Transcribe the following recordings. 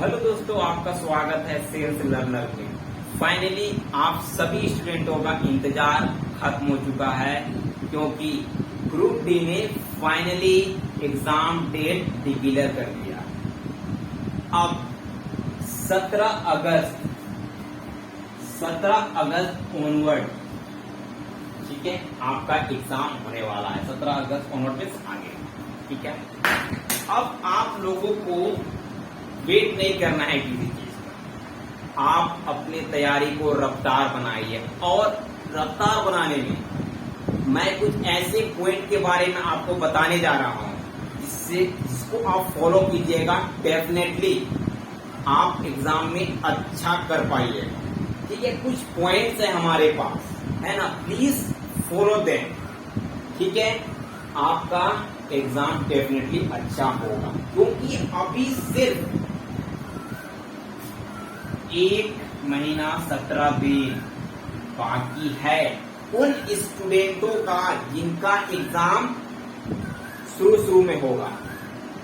Hello दोस्तों, आपका स्वागत है सेल्स लर्नर में। फाइनली आप सभी स्टूडेंटों का इंतजार खत्म हो चुका है, क्योंकि ग्रुप डी ने फाइनली एग्जाम डेट डिक्लेयर कर दिया। अब 17 अगस्त ऑनवर्ड, ठीक है, आपका एग्जाम होने वाला है। 17 अगस्त ऑनवर्ड में आगे, ठीक है। अब आप लोगों को वेट नहीं करना है किसी चीज का, आप अपनी तैयारी को रफ्तार बनाइए। और रफ्तार बनाने में मैं कुछ ऐसे पॉइंट के बारे में आपको बताने जा रहा हूं जिसको आप फॉलो कीजिएगा, डेफिनेटली आप एग्जाम में अच्छा कर पाइएगा। ठीक है, कुछ पॉइंट्स है हमारे पास, है ना, प्लीज फॉलो देम। ठीक है, आपका एग्जाम डेफिनेटली अच्छा होगा, क्योंकि अभी सिर्फ 1 महीना 17 दिन बाकी है उन स्टूडेंटों का जिनका एग्जाम शुरू में होगा,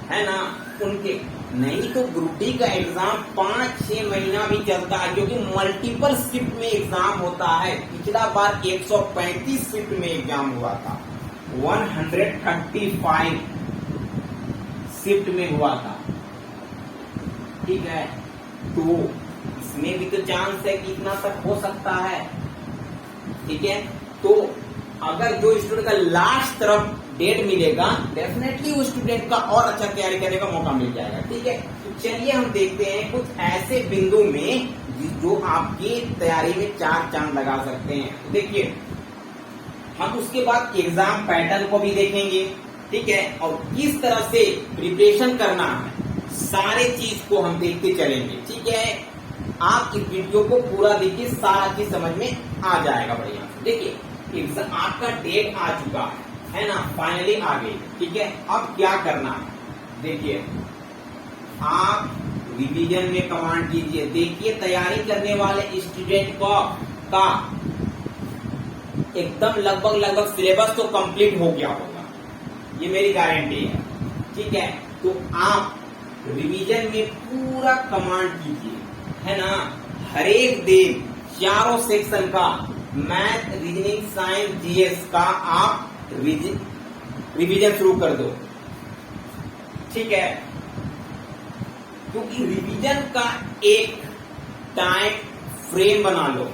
है ना। उनके नहीं तो ग्रुप डी का एग्जाम 5-6 महीना भी चलता है, क्योंकि मल्टीपल शिफ्ट में एग्जाम होता है। पिछला बार 135 शिफ्ट में एग्जाम हुआ था, 135 शिफ्ट में हुआ था। ठीक है, तो इसमें भी तो चांस है कि इतना तक हो सकता है। ठीक है, तो अगर जो स्टूडेंट का लास्ट तरफ डेट मिलेगा, डेफिनेटली उस स्टूडेंट का और अच्छा तैयारी करने का मौका मिल जाएगा। ठीक है, तो चलिए हम देखते हैं कुछ ऐसे बिंदु में जो आपकी तैयारी में 4 चांद लगा सकते हैं। देखिए, हम उसके बाद एग्जाम पैटर्न को भी देखेंगे, ठीक है, और किस तरह से प्रिपरेशन करना है, सारे चीज को हम देखते चलेंगे। ठीक है, आप इस वीडियो को पूरा देखिए, सारा चीज समझ में आ जाएगा बढ़िया से। देखिए, एग्जाम आपका डेट आ चुका है ना, फाइनली आ गई। ठीक है, अब क्या करना है, देखिए, आप रिवीजन में कमांड कीजिए। देखिए, तैयारी करने वाले स्टूडेंट को का एकदम लगभग सिलेबस तो कंप्लीट हो गया होगा, ये मेरी गारंटी है। ठीक है, तो आप रिवीजन में पूरा कमांड कीजिए, है ना। हर एक दिन चारों सेक्शन का मैथ, रीजनिंग, साइंस, जीएस का आप रिवीजन शुरू कर दो। ठीक है, क्योंकि रिवीजन का एक टाइम फ्रेम बना लो,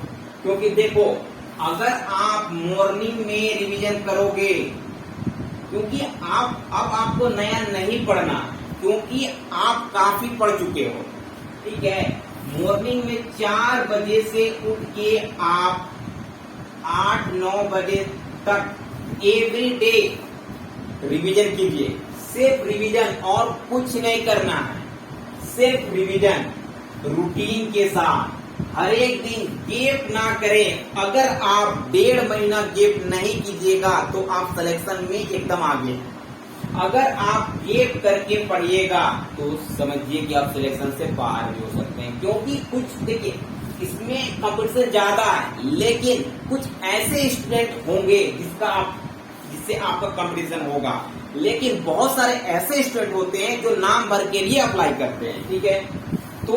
क्योंकि देखो, अगर आप मॉर्निंग में रिवीजन करोगे, क्योंकि अब आपको नया नहीं पढ़ना, क्योंकि आप काफी पढ़ चुके हो। ठीक है, मॉर्निंग में 4 बजे से उठ के आप 8-9 बजे तक एवरी डे रिवीजन कीजिए। सिर्फ रिवीजन और कुछ नहीं करना है, सिर्फ रिवीजन रूटीन के साथ। हर एक दिन गेप ना करें। अगर आप 1.5 महीना गेप नहीं कीजिएगा तो आप सिलेक्शन में एकदम आगे हैं। अगर आप गेप करके पढ़िएगा तो समझिए कि आप सिलेक्शन से बाहर भी हो सकते हैं, क्योंकि कुछ देखिए, इसमें कंपटीशन ज्यादा है, लेकिन कुछ ऐसे स्टूडेंट होंगे जिससे आपका कंपटीशन होगा, लेकिन बहुत सारे ऐसे स्टूडेंट होते हैं जो नाम भर के लिए अप्लाई करते हैं। ठीक है, तो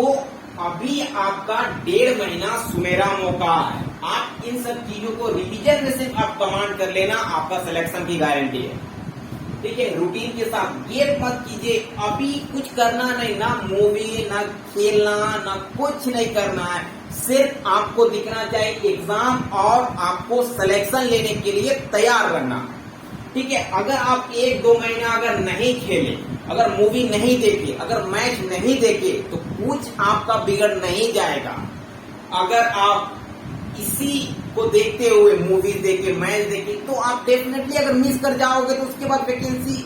अभी आपका 1.5 महीना सुनहरा मौका है। आप इन सब चीजों को रिवीजन में सिर्फ आप कमांड कर लेना, आपका सिलेक्शन की गारंटी है। ठीक है, रूटीन के साथ गेप मत कीजिए। अभी कुछ करना नहीं, ना मूवी, ना खेलना, ना कुछ नहीं करना है। सिर्फ आपको दिखना चाहिए एग्जाम और आपको सिलेक्शन लेने के लिए तैयार रहना। ठीक है, अगर आप 1-2 महीना अगर नहीं खेले, अगर मूवी नहीं देखे, अगर मैच नहीं देखे, तो कुछ आपका बिगड़ नहीं जाएगा। अगर आप इसी को देखते हुए मूवीज देखे, मैच देखे, तो आप डेफिनेटली अगर मिस कर जाओगे तो उसके बाद वैकेंसी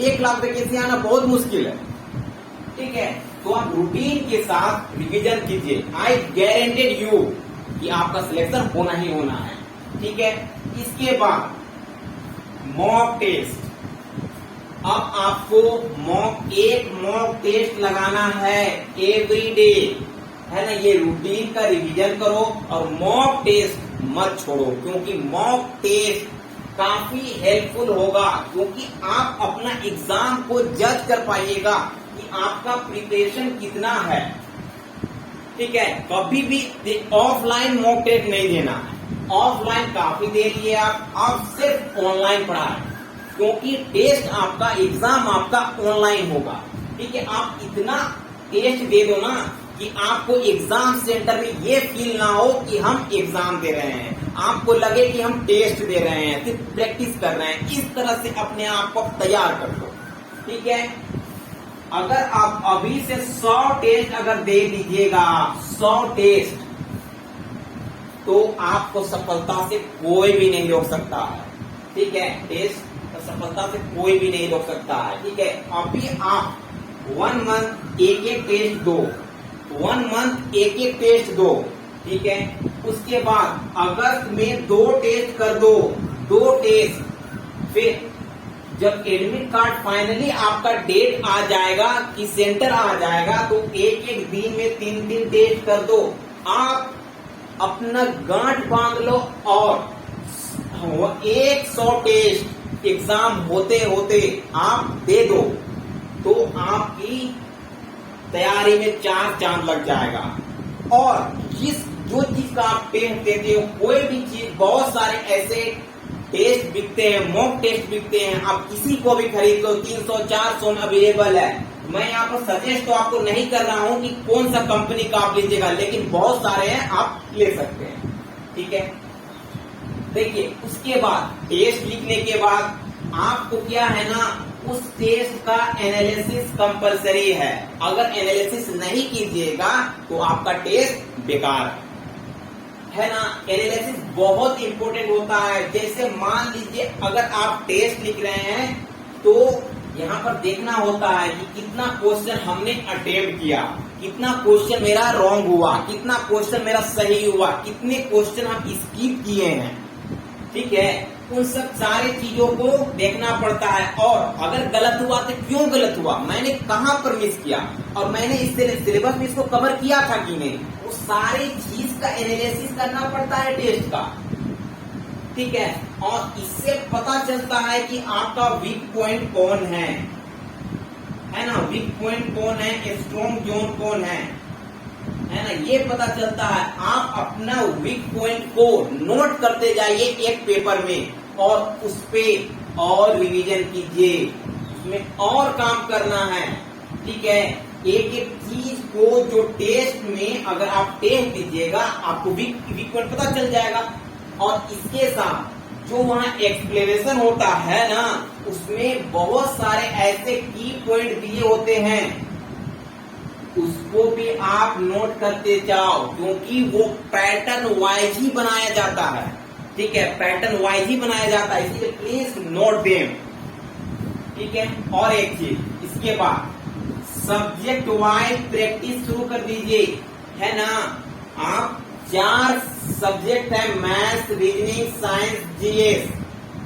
1 लाख वैकेंसी आना बहुत मुश्किल है। ठीक है, तो आप रूटीन के साथ रिवीजन कीजिए। आई गारंटेड यू कि आपका सिलेक्शन होना ही होना है। ठीक है, इसके बाद मॉक टेस्ट। अब आपको एक मॉक टेस्ट लगाना है एवरी डे, है ना। ये रूटीन का रिवीजन करो और मॉक टेस्ट मत छोड़ो, क्योंकि मॉक टेस्ट काफी हेल्पफुल होगा, क्योंकि आप अपना एग्जाम को जज कर पाइएगा कि आपका प्रिपरेशन कितना है। ठीक है, कभी भी ऑफलाइन मॉक टेस्ट नहीं देना है। ऑफलाइन काफी दे लिए आप सिर्फ ऑनलाइन पढ़ाएं, क्योंकि टेस्ट आपका, एग्जाम आपका ऑनलाइन होगा। ठीक है, आप इतना टेस्ट दे दो ना कि आपको एग्जाम सेंटर में ये फील ना हो कि हम एग्जाम दे रहे हैं, आपको लगे कि हम टेस्ट दे रहे हैं, सिर्फ प्रैक्टिस कर रहे हैं। इस तरह से अपने आप को तैयार कर लो। ठीक है, अगर आप अभी से 100 टेस्ट अगर दे दीजिएगा, 100 टेस्ट, तो आपको सफलता से कोई भी नहीं रोक सकता है। ठीक है, टेस्ट सफलता से कोई भी नहीं रोक सकता है। ठीक है, अभी आप 1 मंथ एक टेस्ट दो, 1 मंथ एक टेस्ट दो। ठीक है, उसके बाद अगस्त में 2 टेस्ट कर दो, 2 टेस्ट। फिर जब एडमिट कार्ड फाइनली आपका डेट आ जाएगा कि सेंटर आ जाएगा, तो एक दिन में 3 टेस्ट कर दो। आप अपना गांठ बांध लो और 100 टेस्ट एग्जाम होते होते आप दे दो, तो आपकी तैयारी में 4 चांद लग जाएगा। और जो चीज का आप टेस्ट देते हो, कोई भी चीज, बहुत सारे ऐसे टेस्ट बिकते हैं, मॉक टेस्ट बिकते हैं, आप किसी को भी खरीद लो, 300-400 में अवेलेबल है। मैं यहाँ पर सजेस्ट तो आपको नहीं कर रहा हूँ कि कौन सा कंपनी का आप लीजिएगा, लेकिन बहुत सारे हैं, आप ले सकते हैं। ठीक है, देखिए उसके बाद टेस्ट लिखने के बाद आपको क्या है ना, उस टेस्ट का एनालिसिस कंपलसरी है। अगर एनालिसिस नहीं कीजिएगा तो आपका टेस्ट बेकार है ना। एनालिसिस बहुत इंपॉर्टेंट होता है। जैसे मान लीजिए अगर आप टेस्ट लिख रहे हैं, तो यहाँ पर देखना होता है कि कितना क्वेश्चन हमने अटेम्प्ट किया, कितना क्वेश्चन मेरा रॉन्ग हुआ, कितना क्वेश्चन मेरा सही हुआ, कितने क्वेश्चन हम स्किप किए हैं। ठीक है, उन सब सारी चीजों को देखना पड़ता है। और अगर गलत हुआ तो क्यों गलत हुआ, मैंने कहां पर मिस किया, और मैंने इससे सिलेबस में इसको कवर किया था कि नहीं, वो सारी चीज का एनालिसिस करना पड़ता है टेस्ट का। ठीक है, और इससे पता चलता है कि आपका वीक पॉइंट कौन है ना, वीक पॉइंट कौन है, स्ट्रॉन्ग जोन कौन है ना, ये पता चलता है। आप अपना वीक पॉइंट को नोट करते जाइए एक पेपर में, और उस पे और रिवीजन कीजिए, उसमें और काम करना है। ठीक है, एक एक चीज को जो टेस्ट में अगर आप टेस्ट दीजिएगा, आपको वीक पॉइंट पता चल जाएगा। और इसके साथ जो वहाँ एक्सप्लेनेशन होता है ना, उसमें बहुत सारे ऐसे की पॉइंट दिए होते हैं, उसको भी आप नोट करते जाओ, क्योंकि वो पैटर्न वाइज ही बनाया जाता है। ठीक है, पैटर्न वाइज ही बनाया जाता है, इसलिए प्लीज नोट देम। ठीक है, और एक चीज इसके बाद सब्जेक्ट वाइज प्रैक्टिस शुरू कर दीजिए, है ना। आप 4 सब्जेक्ट है, मैथ्स, रीजनिंग, साइंस, जीएस।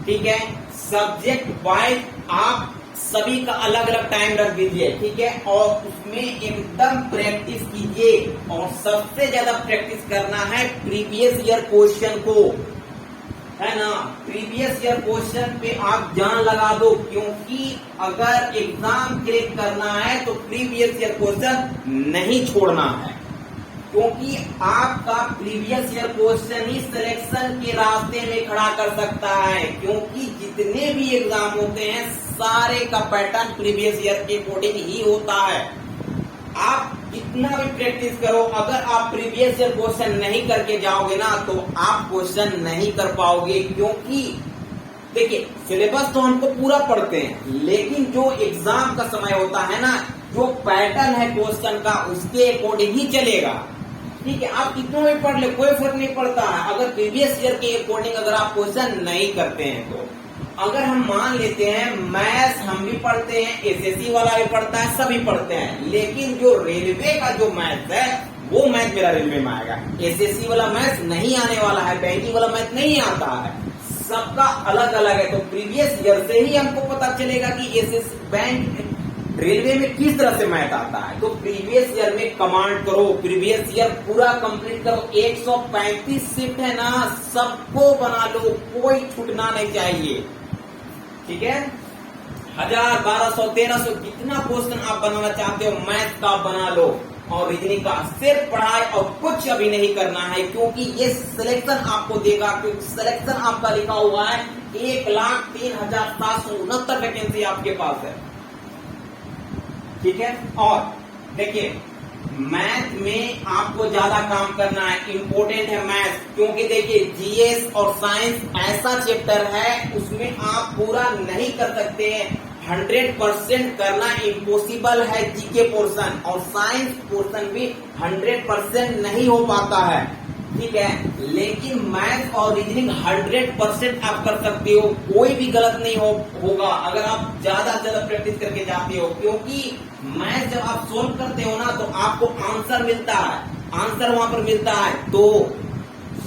ठीक है, सब्जेक्ट वाइज आप सभी का अलग अलग टाइम रख दीजिए। ठीक है, और उसमें एकदम प्रैक्टिस कीजिए, और सबसे ज्यादा प्रैक्टिस करना है प्रीवियस ईयर क्वेश्चन को, है ना। प्रीवियस ईयर क्वेश्चन पे आप जान लगा दो, क्योंकि अगर एग्जाम क्रैक करना है तो प्रीवियस ईयर क्वेश्चन नहीं छोड़ना है, क्योंकि आपका प्रीवियस ईयर क्वेश्चन ही सिलेक्शन के रास्ते में खड़ा कर सकता है। क्योंकि जितने भी एग्जाम होते हैं, सारे का पैटर्न प्रीवियस ईयर के अकॉर्डिंग ही होता है। आप कितना भी प्रैक्टिस करो, अगर आप प्रीवियस ईयर क्वेश्चन नहीं करके जाओगे ना, तो आप क्वेश्चन नहीं कर पाओगे। क्योंकि देखिए, सिलेबस तो हमको पूरा पढ़ते हैं, लेकिन जो एग्जाम का समय होता है ना, जो पैटर्न है क्वेश्चन का, उसके अकॉर्डिंग ही चलेगा। ठीक है, आप कितना भी पढ़ ले, कोई फर्क नहीं पड़ता है, अगर प्रीवियस ईयर के अकॉर्डिंग अगर आप क्वेश्चन नहीं करते हैं तो। अगर हम मान लेते हैं मैथ्स हम भी पढ़ते हैं, एसएससी वाला भी पढ़ता है, सभी पढ़ते हैं, लेकिन जो रेलवे का जो मैथ्स है, वो मैथ मेरा रेलवे में आएगा। एसएससी वाला मैथ्स नहीं आने वाला है, बैंकिंग वाला मैथ नहीं आता है, सबका अलग अलग है। तो प्रीवियस ईयर से ही हमको पता चलेगा कि एसएससी, बैंक, रेलवे में किस तरह से मैथ आता है। तो प्रीवियस ईयर में कमांड करो, प्रीवियस ईयर पूरा कंप्लीट करो। 135 शिफ्ट है ना, सबको बना लो, कोई छूटना नहीं चाहिए। ठीक है, 1000, 1200, 1300 जितना क्वेश्चन आप बनाना चाहते हो मैथ का बना लो, और रीजनिंग का सिर्फ पढ़ाई और कुछ अभी नहीं करना है, क्योंकि ये सिलेक्शन आपको देगा, क्योंकि सिलेक्शन आपका लिखा हुआ है 1,03,769 वैकेंसी आपके पास है। ठीक है, और देखिए मैथ में आपको ज्यादा काम करना है, इंपॉर्टेंट है मैथ, क्योंकि देखिए जीएस और साइंस ऐसा चैप्टर है उसमें आप पूरा नहीं कर सकते हैं, 100% करना इम्पॉसिबल है जीके पोर्शन, और साइंस पोर्शन भी 100% नहीं हो पाता है। ठीक है, लेकिन मैथ और रीजनिंग 100% आप कर सकते हो, कोई भी गलत नहीं होगा अगर आप ज्यादा से ज्यादा प्रैक्टिस करके जाते हो, क्योंकि मैथ जब आप सोल्व करते हो ना तो आपको आंसर मिलता है, आंसर वहां पर मिलता है, तो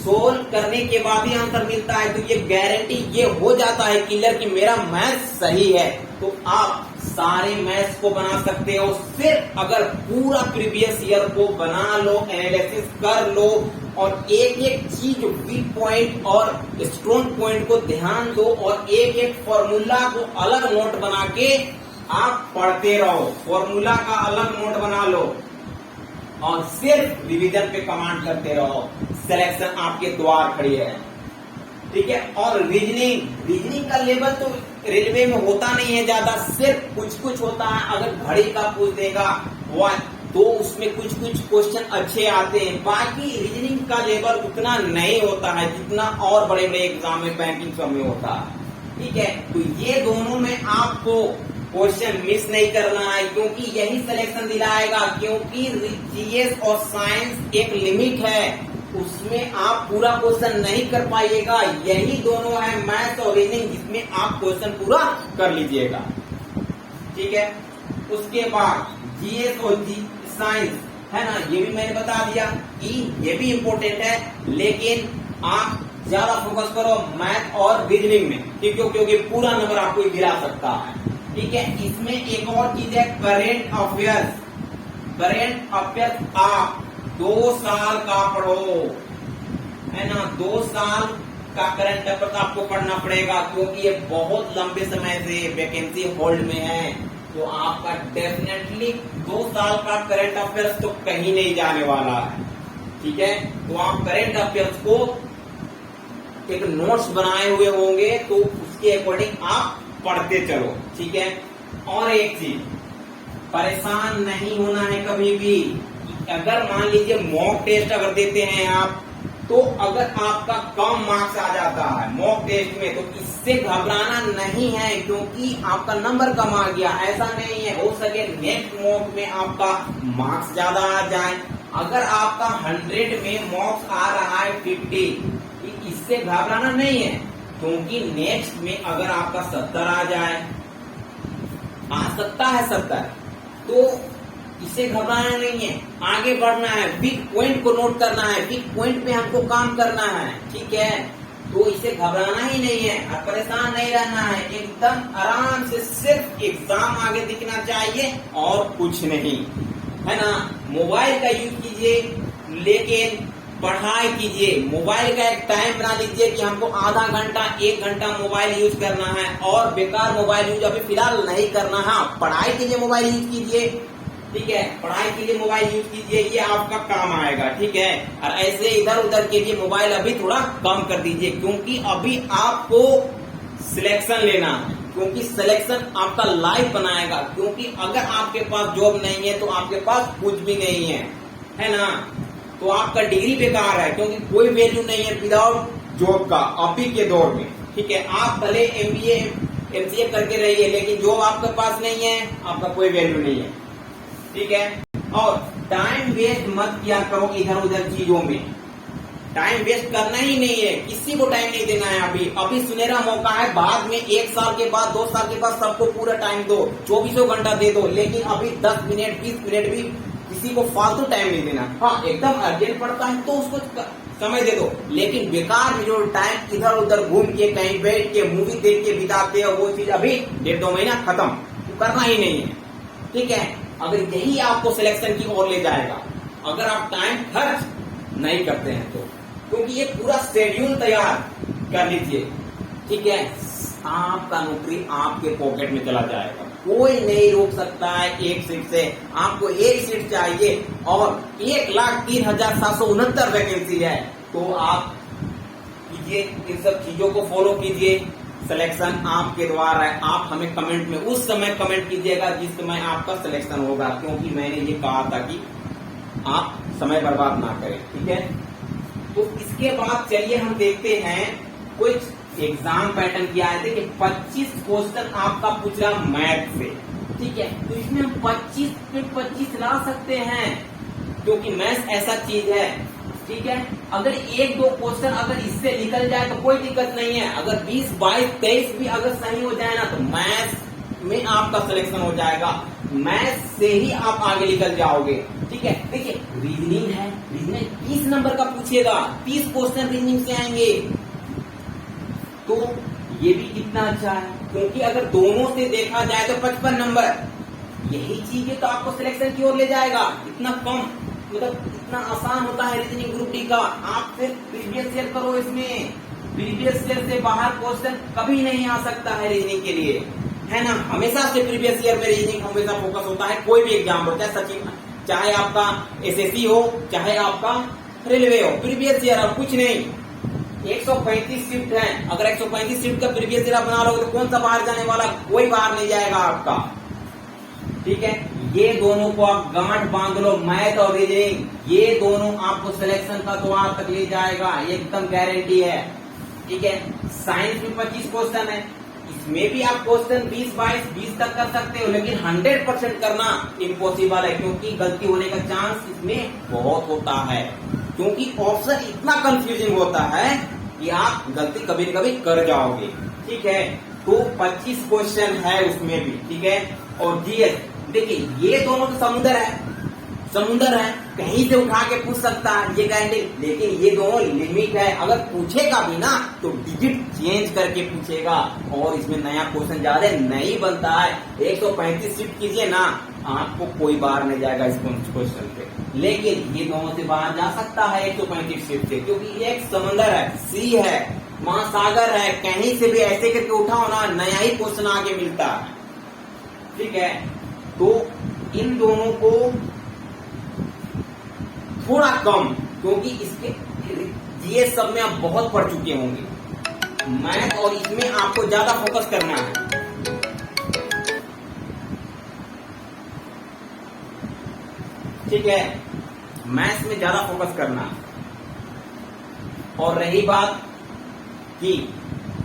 सोल्व करने के बाद ही आंसर मिलता है, तो ये गारंटी ये हो जाता है क्लियर कि मेरा मैथ सही है, तो आप सारे मैथ्स को बना सकते हो। सिर्फ अगर पूरा प्रीवियस ईयर को बना लो, एनालिसिस कर लो, और एक एक चीज वीक पॉइंट और स्ट्रॉन्ग पॉइंट को ध्यान दो, और एक एक फॉर्मूला को अलग नोट बना के आप पढ़ते रहो, फॉर्मूला का अलग नोट बना लो, और सिर्फ रिवीजन पे कमांड करते रहो, सिलेक्शन आपके द्वार खड़ी है। ठीक है, और रीजनिंग का लेवल तो रेलवे में होता नहीं है ज्यादा, सिर्फ कुछ कुछ होता है, अगर घड़ी का पूछ देगा तो उसमें कुछ कुछ क्वेश्चन अच्छे आते हैं, बाकी रीजनिंग का लेवल उतना नहीं होता है जितना और बड़े बड़े एग्जाम में बैंकिंग सब में होता है। ठीक है, तो ये दोनों में आपको क्वेश्चन मिस नहीं करना है, क्योंकि यही सिलेक्शन दिलाएगा, क्योंकि जीएस और साइंस एक लिमिट है, उसमें आप पूरा क्वेश्चन नहीं कर पाइएगा, यही दोनों है मैथ और रीजनिंग जिसमें आप क्वेश्चन पूरा कर लीजिएगा। ठीक है, उसके बाद जीएस और साइंस है ना, ये भी मैंने बता दिया कि ये भी इम्पोर्टेंट है, लेकिन आप ज्यादा फोकस करो मैथ और रीजनिंग में, क्योंकि पूरा नंबर आपको गिरा सकता है। ठीक है, इसमें एक और चीज है करेंट अफेयर्स। करेंट अफेयर्स आप 2 साल का पढ़ो, है ना, 2 साल का करंट अफेयर्स आपको पढ़ना पड़ेगा, क्योंकि ये बहुत लंबे समय से वैकेंसी होल्ड में है, तो आपका डेफिनेटली 2 साल का करंट अफेयर्स तो कहीं नहीं जाने वाला है। ठीक है, तो आप करंट अफेयर्स को एक नोट्स बनाए हुए होंगे, तो उसके अकॉर्डिंग आप पढ़ते चलो। ठीक है, और एक चीज, परेशान नहीं होना है कभी भी। अगर मान लीजिए मॉक टेस्ट अगर देते हैं आप, तो अगर आपका कम मार्क्स आ जाता है मॉक टेस्ट में, तो इससे घबराना नहीं है, क्योंकि आपका नंबर कम आ गया, ऐसा नहीं है, हो सके नेक्स्ट मॉक में आपका मार्क्स ज्यादा आ जाए। अगर आपका 100 में मार्क्स आ रहा है 50, इससे घबराना नहीं है, क्योंकि नेक्स्ट में अगर आपका 70 आ जाए, आ सकता है 70, तो इसे घबराना नहीं है, आगे बढ़ना है, वीक पॉइंट को नोट करना है, वीक पॉइंट पे हमको काम करना है। ठीक है, तो इसे घबराना ही नहीं है और परेशान नहीं रहना है, एकदम आराम से सिर्फ एग्जाम आगे दिखना चाहिए और कुछ नहीं, है ना। मोबाइल का यूज कीजिए, लेकिन पढ़ाई कीजिए। मोबाइल का एक टाइम बना लीजिए कि हमको आधा घंटा 1 घंटा मोबाइल यूज करना है, और बेकार मोबाइल यूज अभी फिलहाल नहीं करना है। पढ़ाई के लिए मोबाइल यूज कीजिए, ठीक है, पढ़ाई के लिए मोबाइल यूज कीजिए, ये आपका काम आएगा। ठीक है, और ऐसे इधर उधर के लिए मोबाइल अभी थोड़ा कम कर दीजिए, क्योंकि अभी आपको सिलेक्शन लेना है, क्योंकि सिलेक्शन आपका लाइफ बनाएगा। क्योंकि अगर आपके पास जॉब नहीं है तो आपके पास कुछ भी नहीं है ना, तो आपका डिग्री बेकार है, क्योंकि कोई वैल्यू नहीं है विदाउट जॉब का अभी के दौर में। ठीक है, आप भले MBA MCA करके रहिए, लेकिन जॉब आपके पास नहीं है, आपका कोई वैल्यू नहीं है। ठीक है, और टाइम वेस्ट मत किया करो इधर उधर चीजों में, टाइम वेस्ट करना ही नहीं है, किसी को टाइम नहीं देना है। अभी सुनहरा मौका है, बाद में 1 साल के बाद 2 साल के बाद सबको पूरा टाइम दो, 24 घंटा दे दो, लेकिन अभी 10 मिनट 20 मिनट भी किसी को फालतू टाइम नहीं देना। हाँ, एकदम अर्जेंट पड़ता है तो उसको समय दे दो, लेकिन बेकार में जो टाइम इधर उधर घूम के कहीं बैठ के मूवी देख के बिताते हो, वो चीज अभी 1.5-2 महीना खत्म, तो करना ही नहीं है। ठीक है, अगर यही आपको सिलेक्शन की ओर ले जाएगा, अगर आप टाइम खर्च नहीं करते हैं तो, क्योंकि ये पूरा शेड्यूल तैयार कर लीजिए। ठीक है, आपका नौकरी आपके पॉकेट में चला जाएगा। कोई नहीं रोक सकता है एक सीट से। आपको एक सीट चाहिए और 1,03,769 वैकेंसी है, तो आप कीजिए, इन सब चीजों को फॉलो कीजिए। सिलेक्शन आपके द्वारा है। आप हमें कमेंट में उस समय कमेंट कीजिएगा जिस समय आपका सिलेक्शन होगा, क्योंकि मैंने ये कहा था कि आप समय बर्बाद ना करें, ठीक है। तो इसके बाद चलिए हम देखते हैं कुछ एग्जाम पैटर्न क्या है। देखिए 25 क्वेश्चन आपका पूछ रहा मैथ से, ठीक है। तो इसमें हम 25 पे 25 ला सकते हैं, क्योंकि मैथ ऐसा चीज है, ठीक है। अगर एक दो क्वेश्चन अगर इससे निकल जाए तो कोई दिक्कत नहीं है। अगर 20, 22, 23 भी अगर सही हो जाए ना, तो मैथ में आपका सिलेक्शन हो जाएगा। मैथ से ही आप आगे निकल जाओगे, ठीक है। देखिए रीजनिंग है, रीजनिंग 30 नंबर का पूछेगा, 30 क्वेश्चन रीजनिंग से आएंगे, तो ये भी कितना अच्छा है, क्योंकि अगर दोनों से देखा जाए तो 55 नंबर। यही चीज है तो आपको सिलेक्शन की ओर ले जाएगा। इतना कम, मतलब इतना आसान होता है रीजनिंग ग्रुप डी का। आप सिर्फ प्रीवियस ईयर करो, इसमें प्रीवियस ईयर से बाहर क्वेश्चन कभी नहीं आ सकता है रीजनिंग के लिए, है ना। हमेशा से प्रीवियस ईयर में रीजनिंग हमेशा फोकस होता है, कोई भी एग्जाम हो, चाहे सचिव, चाहे आपका एसएससी हो, चाहे आपका रेलवे हो, प्रीवियस ईयर। और कुछ नहीं, 135 शिफ्ट है। अगर 135 शिफ्ट का प्रीवियस ईयर बना लोगे तो कौन सा बाहर जाने वाला, कोई बाहर नहीं जाएगा आपका, ठीक है। ये दोनों को आप गांठ बांध लो, मैथ और रीजनिंग, ये दोनों आपको सिलेक्शन का द्वार तक ले जाएगा, एकदम गारंटी है, ठीक है। साइंस में 25 क्वेश्चन है, इसमें भी आप क्वेश्चन 20, 22, 20 तक कर सकते हो, लेकिन 100% करना इम्पॉसिबल है, क्योंकि गलती होने का चांस इसमें बहुत होता है, क्योंकि ऑप्शन इतना कंफ्यूजिंग होता है कि आप गलती कभी न कभी कर जाओगे, ठीक है। तो 25 क्वेश्चन है उसमें भी, ठीक है। और जीएस, देखिए ये दोनों तो समुद्र है, समुद्र है, कहीं से उठा के पूछ सकता है, ये गारंटी। लेकिन ये दोनों लिमिट है, अगर पूछेगा भी ना तो डिजिट चेंज करके पूछेगा, और इसमें नया क्वेश्चन ज्यादा नहीं बनता है। 135 शिफ्ट कीजिए ना, आपको कोई बाहर नहीं जाएगा इस क्वेश्चन पे, लेकिन ये दोनों से बाहर जा सकता है 135 शिफ्ट से, क्योंकि ये एक समुद्र है, सी है, महासागर है, कहीं से भी ऐसे करके उठाओ ना, नया ही क्वेश्चन आगे मिलता है, ठीक है। तो इन दोनों को थोड़ा कम, क्योंकि इसके जीएस सब में आप बहुत पढ़ चुके होंगे, मैथ और इसमें आपको ज्यादा फोकस करना है, ठीक है। मैथ्स में ज्यादा फोकस करना। और रही बात कि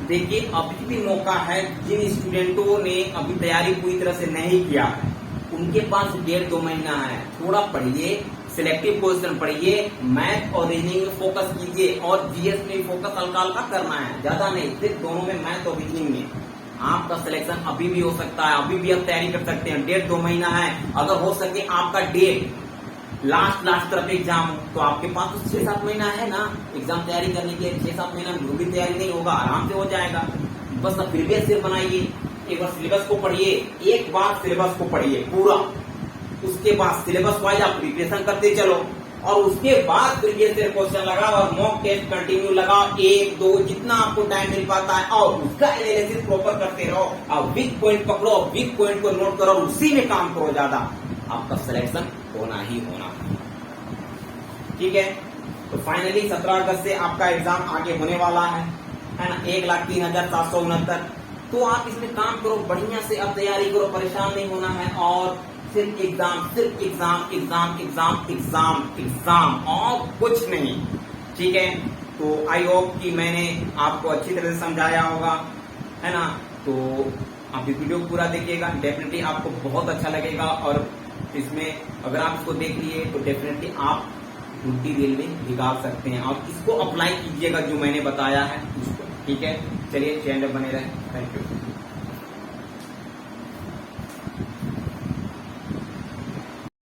देखिए अभी भी मौका है, जिन स्टूडेंटों ने अभी तैयारी पूरी तरह से नहीं किया है, उनके पास 1.5-2 महीना है। थोड़ा पढ़िए, सिलेक्टिव क्वेश्चन पढ़िए, मैथ और रीजनिंग में फोकस कीजिए, और जीएस में फोकस हल्का हल्का करना है, ज्यादा नहीं, सिर्फ दोनों में, मैथ और रीजनिंग में आपका सिलेक्शन अभी भी हो सकता है, अभी भी आप तैयारी कर सकते हैं। 1.5-2 महीना है। अगर हो सके आपका डेट लास्ट तरफ एग्जाम हो, तो आपके पास तो 6-7 महीना है ना एग्जाम तैयारी करने के। 6-7 महीना में भी तैयारी नहीं होगा, आराम से हो जाएगा। बस अब प्रीवियस ईयर बनाइए, एक बार सिलेबस को पढ़िए, एक बार सिलेबस को पढ़िए पूरा, उसके बाद सिलेबस वाइज आप प्रिपरेशन करते चलो, और उसके बाद प्रीवियस ईयर क्वेश्चन लगाओ और मॉक टेस्ट कंटिन्यू लगाओ, 1-2 जितना आपको टाइम मिल पाता है, और उसका एनालिसिस प्रॉपर करते रहो। और वीक पॉइंट पकड़ो, वीक पॉइंट को नोट करो, उसी में काम करो ज्यादा, आपका सिलेक्शन होना ही होना, ठीक है। तो फाइनली 17 अगस्त से आपका एग्जाम आगे होने वाला है ना, 1,03,769। तो आप इसमें काम करो, बढ़िया से अब तैयारी करो, परेशान नहीं होना है, और सिर्फ एग्जाम, सिर्फ exam, exam, exam, exam, exam, और कुछ नहीं, ठीक है। तो आई होप कि मैंने आपको अच्छी तरह से समझाया होगा, है ना। तो आप इस वीडियो को पूरा देखिएगा, डेफिनेटली आपको बहुत अच्छा लगेगा, और इसमें अगर आप इसको देख लिए तो डेफिनेटली आप ड्यूटी रेलवे निकाल सकते हैं, और इसको अप्लाई कीजिएगा जो मैंने बताया है उसको, ठीक है। चलिए चैनल बने रहे, थैंक यू।